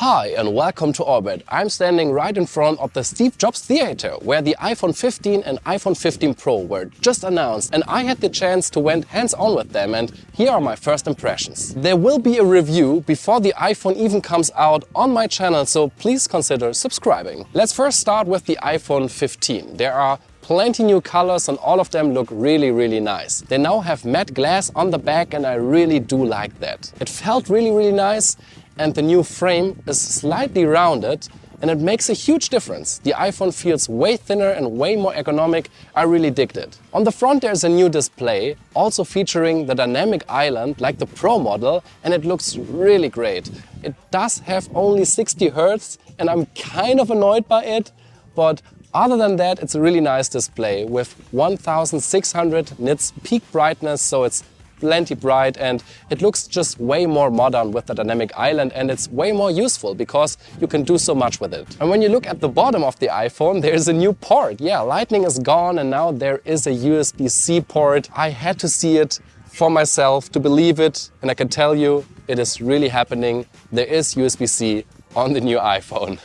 Hi and welcome to Orbit. I'm standing right in front of the Steve Jobs Theater where the iPhone 15 and iPhone 15 Pro were just announced, and I had the chance to went hands-on with them, and here are my first impressions. There will be a review before the iPhone even comes out on my channel, so please consider subscribing. Let's first start with the iPhone 15. There are plenty new colors and all of them look really nice. They now have matte glass on the back and I really do like that. It felt really nice, and the new frame is slightly rounded and it makes a huge difference. The iPhone feels way thinner and way more ergonomic. I really digged it. On the front there's a new display, also featuring the dynamic island like the Pro model, and it looks really great. It does have only 60 Hz and I'm kind of annoyed by it, but other than that it's a really nice display with 1600 nits peak brightness, so it's plenty bright and it looks just way more modern with the dynamic island, and it's way more useful because you can do so much with it. And when you look at the bottom of the iPhone, there's a new port. Yeah, Lightning is gone and now there is a USB-C port. I had to see it for myself to believe it, and I can tell you it is really happening. There is USB-C on the new iPhone.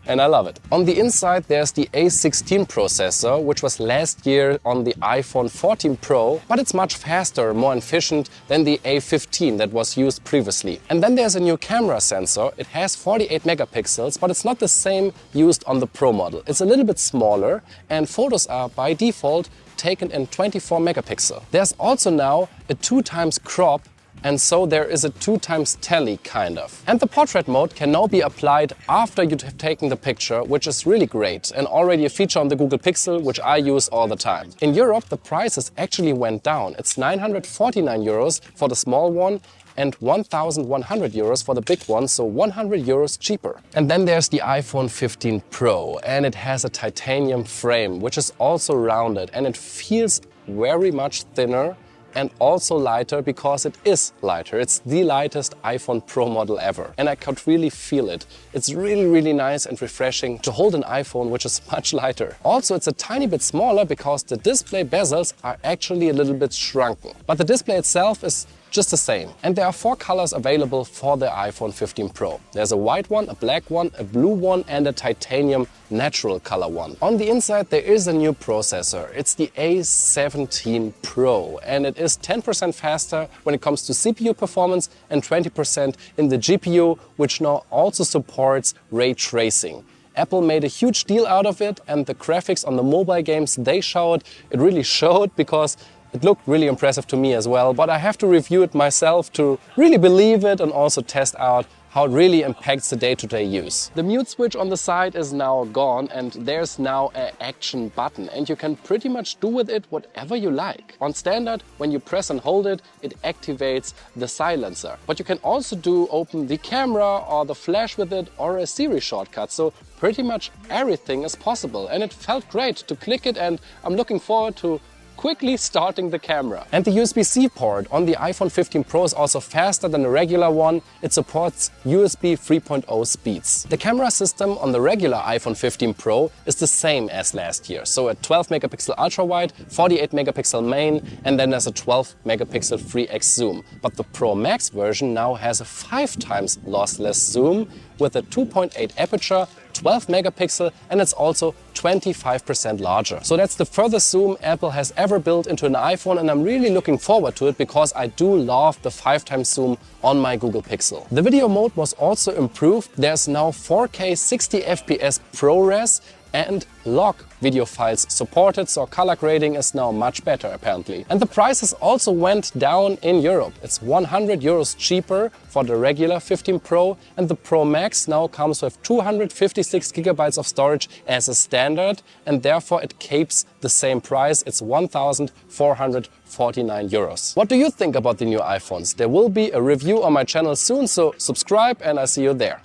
And I love it. On the inside there's the A16 processor, which was last year on the iPhone 14 Pro, but it's much faster, more efficient than the A15 that was used previously. And then there's a new camera sensor. It has 48 megapixels, but it's not the same used on the Pro model. It's a little bit smaller and photos are by default taken in 24 megapixel. There's also now a 2x crop, and so there is a 2x tele kind of. And the portrait mode can now be applied after you have taken the picture, which is really great and already a feature on the Google Pixel, which I use all the time. In Europe the prices actually went down. It's 949 euros for the small one and 1,100 euros for the big one, so 100 euros cheaper. And then there's the iPhone 15 Pro, and it has a titanium frame which is also rounded, and it feels very much thinner and also lighter because it is lighter. It's the lightest iPhone Pro model ever, and I could really feel it. It's really nice and refreshing to hold an iPhone which is much lighter. Also it's a tiny bit smaller because the display bezels are actually a little bit shrunken, but the display itself is just the same. And there are 4 colors available for the iPhone 15 Pro. There's a white one, a black one, a blue one and a titanium natural color one. On the inside there is a new processor. It's the A17 Pro, and it is 10% faster when it comes to CPU performance and 20% in the GPU, which now also supports ray tracing. Apple made a huge deal out of it, and the graphics on the mobile games they showed, it really showed because it looked really impressive to me as well, but I have to review it myself to really believe it and also test out how it really impacts the day-to-day use. The mute switch on the side is now gone, and there's now an action button, and you can pretty much do with it whatever you like. On standard, when you press and hold it, it activates the silencer. But you can also open the camera or the flash with it, or a Siri shortcut, so pretty much everything is possible. And it felt great to click it, and I'm looking forward to quickly starting the camera. And the USB-C port on the iPhone 15 Pro is also faster than the regular one. It supports USB 3.0 speeds. The camera system on the regular iPhone 15 Pro is the same as last year. So a 12 megapixel ultra wide, 48 megapixel main, and then there's a 12 megapixel 3x zoom. But the Pro Max version now has a 5x lossless zoom with a 2.8 aperture, 12 megapixel, and it's also 25% larger. So that's the furthest zoom Apple has ever built into an iPhone, and I'm really looking forward to it because I do love the 5x zoom on my Google Pixel. The video mode was also improved. There's now 4K 60 FPS ProRes and log video files supported, so color grading is now much better apparently. And the prices also went down in Europe. It's 100 euros cheaper for the regular 15 Pro, and the Pro Max now comes with 256 gigabytes of storage as a standard, and therefore it keeps the same price. It's 1,449 euros. What do you think about the new iPhones? There will be a review on my channel soon, so subscribe and I see you there.